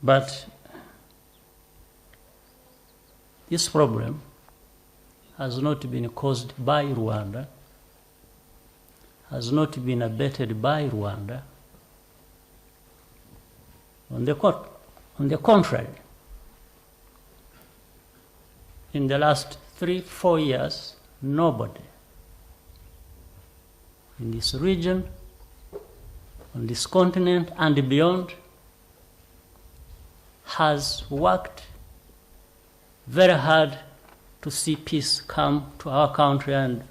But this problem has not been caused by Rwanda, has not been abetted by Rwanda. On the contrary, in the last 3-4 years, nobody in this region, on this continent and beyond, has worked very hard to see peace come to our country and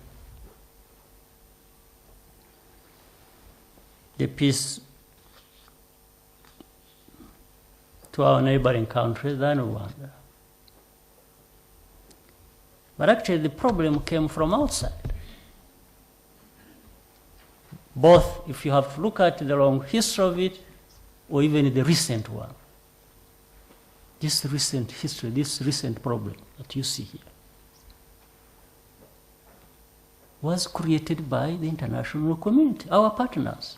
the peace to our neighboring countries than Rwanda. But actually the problem came from outside. Both if you have to look at the long history of it or even the recent one. This recent history, this recent problem that you see here was created by the international community, our partners.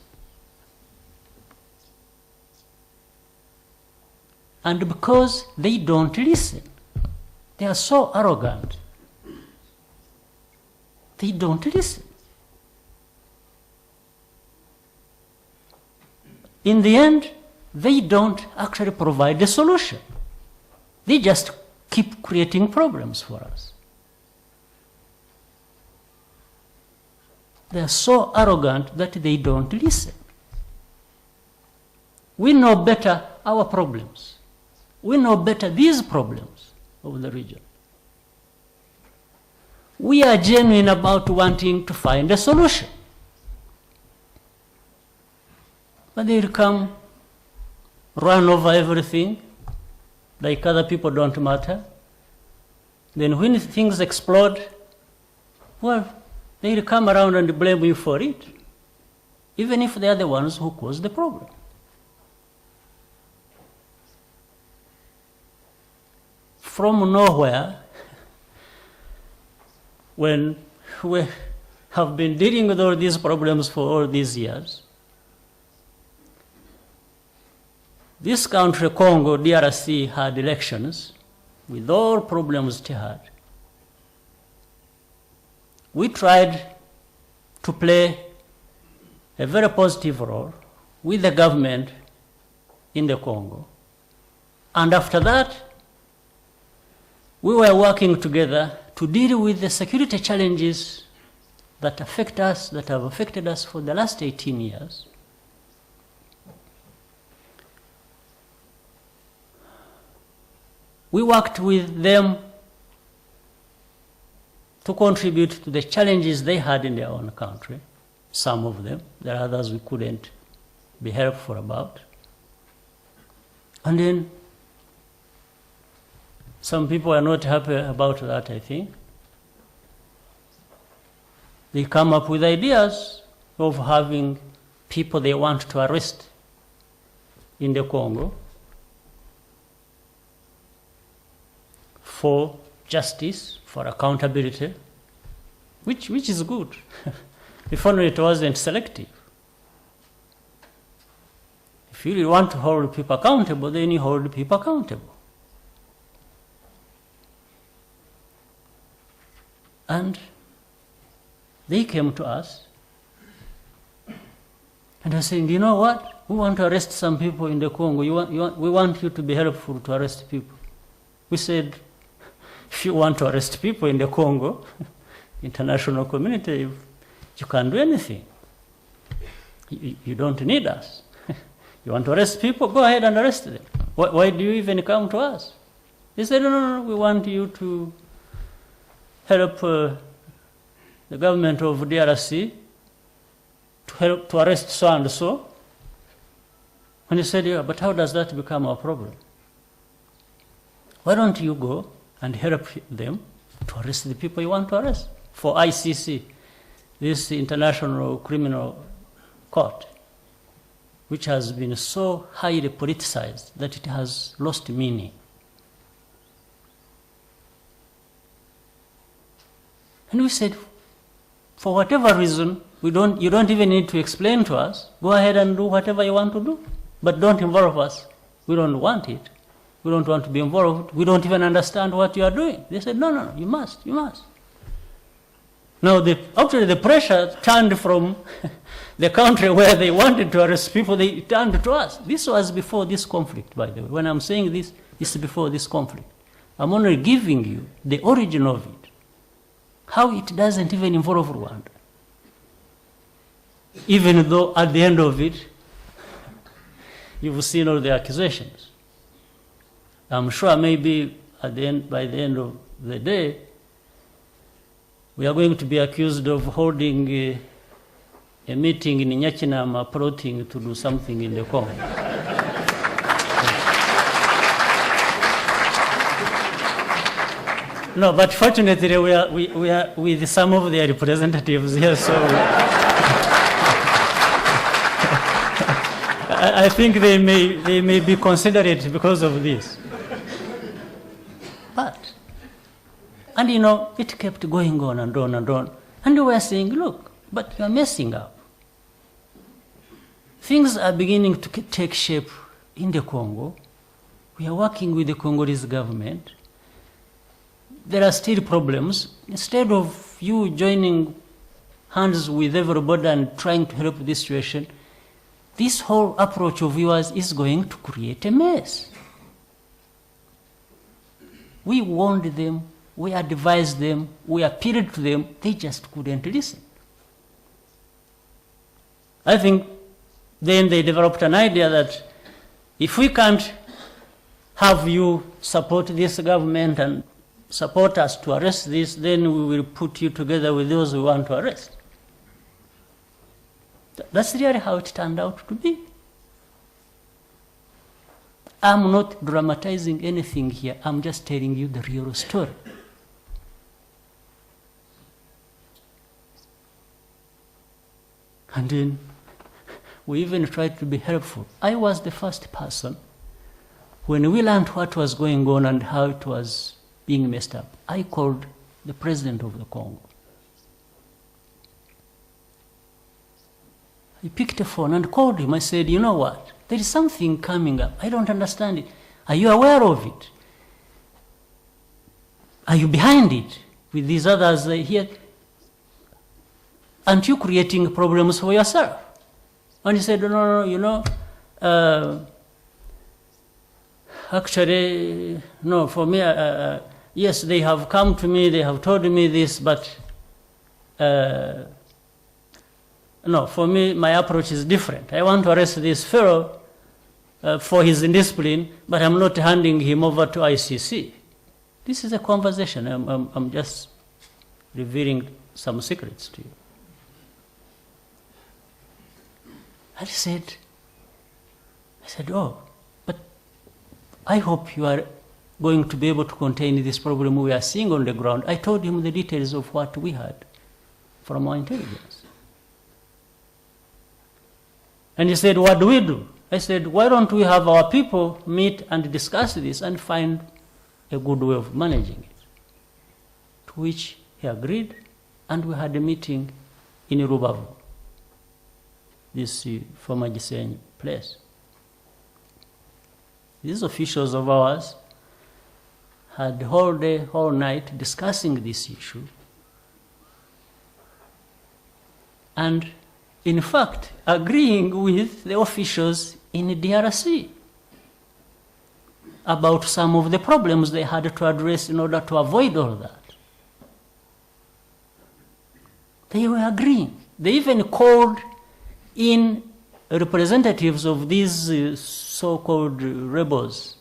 And because they don't listen, they are so arrogant, they don't listen. In the end, they don't actually provide the solution. They just keep creating problems for us. They are so arrogant that they don't listen. We know better our problems. We know better these problems of the region. We are genuine about wanting to find a solution. But they'll come, run over everything, like other people don't matter. Then when things explode, well, they'll come around and blame you for it, even if they are the ones who caused the problem. From nowhere, when we have been dealing with all these problems for all these years, this country, Congo, DRC, had elections with all problems it had. We tried to play a very positive role with the government in the Congo. And after that, we were working together to deal with the security challenges that affect us, that have affected us for the last 18 years. We worked with them to contribute to the challenges they had in their own country, some of them. There are others we couldn't be helpful about. And then some people are not happy about that, I think. They come up with ideas of having people they want to arrest in the Congo for justice, for accountability, which is good. If only it wasn't selective. If you really want to hold people accountable, then you hold people accountable. And they came to us and were saying, you know what? We want to arrest some people in the Congo. We want you to be helpful to arrest people. We said, if you want to arrest people in the Congo, international community, you can't do anything. You don't need us. You want to arrest people? Go ahead and arrest them. Why do you even come to us? They said, no, we want you to help the government of DRC to arrest so and so. And he said, yeah, but how does that become our problem? Why don't you go and help them to arrest the people you want to arrest for ICC, this International Criminal Court, which has been so highly politicized that it has lost meaning. And we said, for whatever reason, you don't even need to explain to us. Go ahead and do whatever you want to do, but don't involve us We don't want it. We don't want to be involved. We don't even understand what you are doing. They said, no, you must. Now, actually, the pressure turned from the country where they wanted to arrest people, they turned to us. This was before this conflict, by the way. When I'm saying this, it's before this conflict. I'm only giving you the origin of it, how it doesn't even involve Rwanda. Even though at the end of it, you've seen all the accusations. I'm sure maybe by the end of the day, we are going to be accused of holding a meeting in Nyakinama, plotting to do something in the Congo. No, but fortunately we are with some of their representatives here, so I think they may be considerate because of this. And it kept going on and on and on. And we were saying, look, but you are messing up. Things are beginning to take shape in the Congo. We are working with the Congolese government. There are still problems. Instead of you joining hands with everybody and trying to help this situation, this whole approach of yours is going to create a mess. We warned them. We advised them, we appealed to them, they just couldn't listen. I think then they developed an idea that if we can't have you support this government and support us to arrest this, then we will put you together with those we want to arrest. That's really how it turned out to be. I'm not dramatizing anything here, I'm just telling you the real story. And then we even tried to be helpful. I was the first person, when we learned what was going on and how it was being messed up, I called the president of the Congo. I picked a phone and called him. I said, you know what? There is something coming up. I don't understand it. Are you aware of it? Are you behind it with these others here? Aren't you creating problems for yourself? And he said, no, actually, no, for me, yes, they have come to me, they have told me this, but no, for me, my approach is different. I want to arrest this fellow for his indiscipline, but I'm not handing him over to ICC. This is a conversation. I'm just revealing some secrets to you. I said, oh, but I hope you are going to be able to contain this problem we are seeing on the ground. I told him the details of what we had from our intelligence. And he said, what do we do? I said, why don't we have our people meet and discuss this and find a good way of managing it? To which he agreed, and we had a meeting in Rubavu, this former Gisenyi place. These officials of ours had the whole day, whole night discussing this issue. And in fact, agreeing with the officials in the DRC about some of the problems they had to address in order to avoid all that. They were agreeing. They even called in representatives of these so-called rebels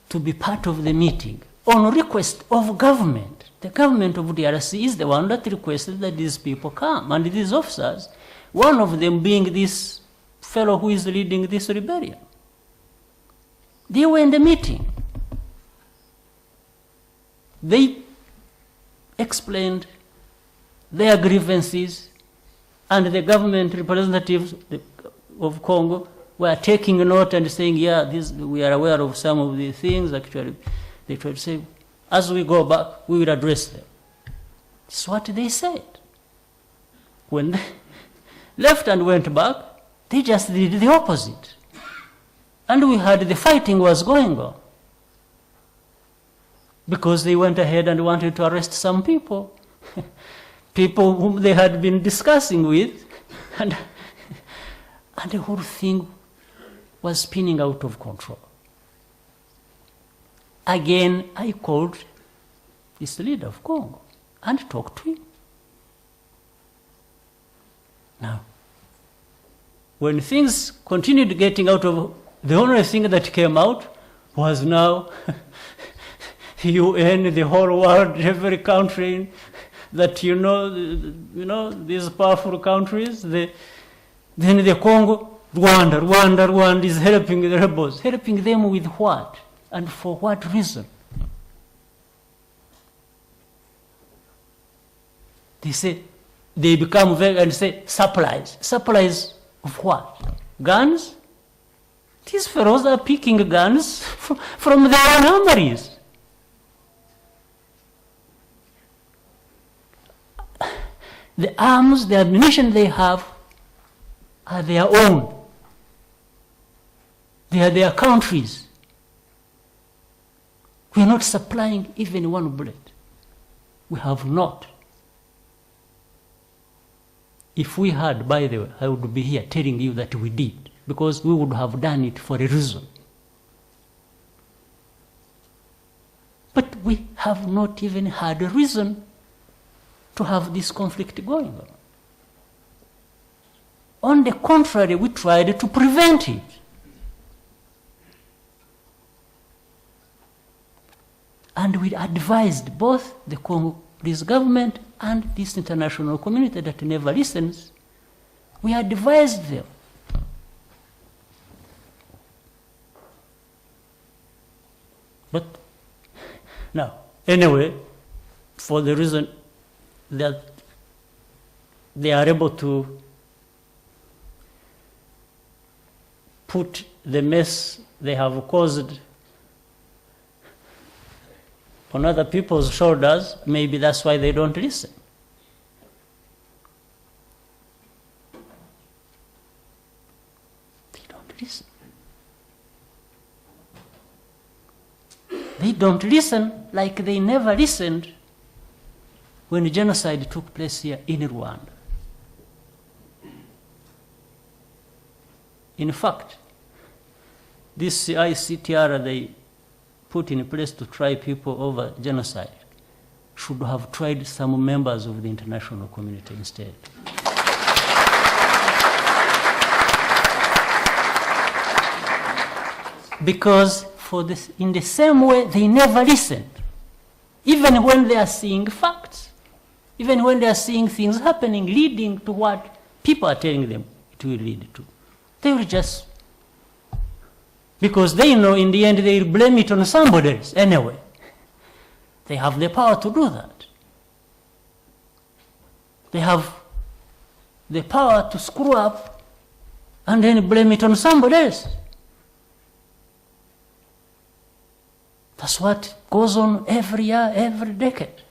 to be part of the meeting on request of government. The government of DRC is the one that requested that these people come, and these officers, one of them being this fellow who is leading this rebellion. They were in the meeting. They explained their grievances, and the government representatives of Congo were taking note and saying, yeah, we are aware of some of these things. Actually, they tried to say, as we go back, we will address them. That's what they said. When they left and went back, they just did the opposite. And we heard the fighting was going on. Because they went ahead and wanted to arrest some people. People whom they had been discussing with. And the whole thing was spinning out of control. Again, I called this leader of Congo and talked to him. Now, when things continued getting out of, the only thing that came out was now UN, the whole world, every country that these powerful countries, then the Congo, Rwanda is helping the rebels. Helping them with what? And for what reason? They say, they become vague and say, supplies. Supplies of what? Guns? These fellows are picking guns from their own armories. The arms, the ammunition they have are their own. They are their countries. We are not supplying even one bullet. We have not. If we had, by the way, I would be here telling you that we did, because we would have done it for a reason. But we have not even had a reason to have this conflict going on. On the contrary, we tried to prevent it. And we advised both the Congolese government and this international community that never listens. We advised them. But now, anyway, for the reason that they are able to put the mess they have caused on other people's shoulders, maybe that's why they don't listen. They don't listen. They don't listen like they never listened when genocide took place here in Rwanda. In fact, this ICTR they put in place to try people over genocide should have tried some members of the international community instead. Because in the same way, they never listened. Even when they are seeing facts, even when they are seeing things happening, leading to what people are telling them it will lead to. They will just, because they know in the end they will blame it on somebody else anyway. They have the power to do that. They have the power to screw up and then blame it on somebody else. That's what goes on every year, every decade.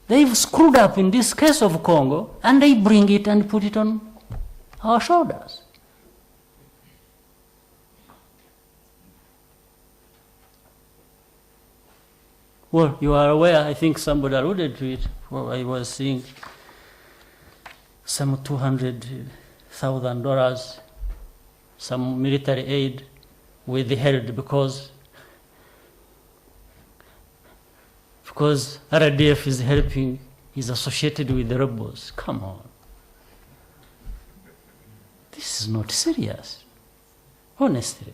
They've screwed up in this case of Congo, and they bring it and put it on our shoulders. Well, you are aware, I think somebody alluded to it. Well, I was seeing some $200,000, some military aid withheld because RDF is helping, is associated with the rebels. Come on. This is not serious, honestly.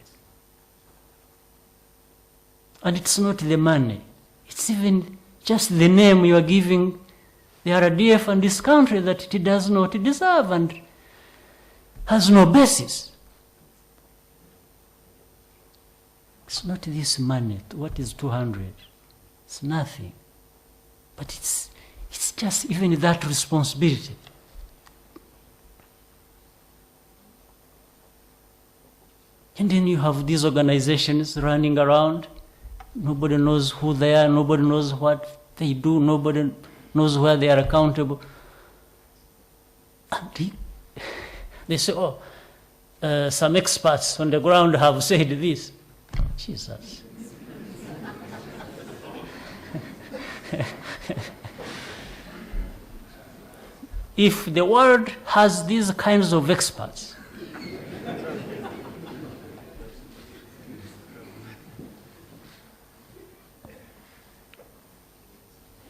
And it's not the money. It's even just the name you are giving the RDF and this country that it does not deserve and has no basis. It's not this money. What is 200? It's nothing. But it's just even that responsibility. And then you have these organizations running around. Nobody knows who they are. Nobody knows what they do. Nobody knows where they are accountable. And They say, oh, some experts on the ground have said this. Jesus. If the world has these kinds of experts,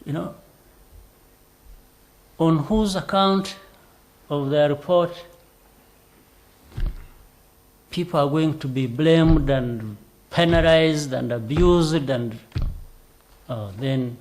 you know, on whose account of their report people are going to be blamed and penalized and abused, and then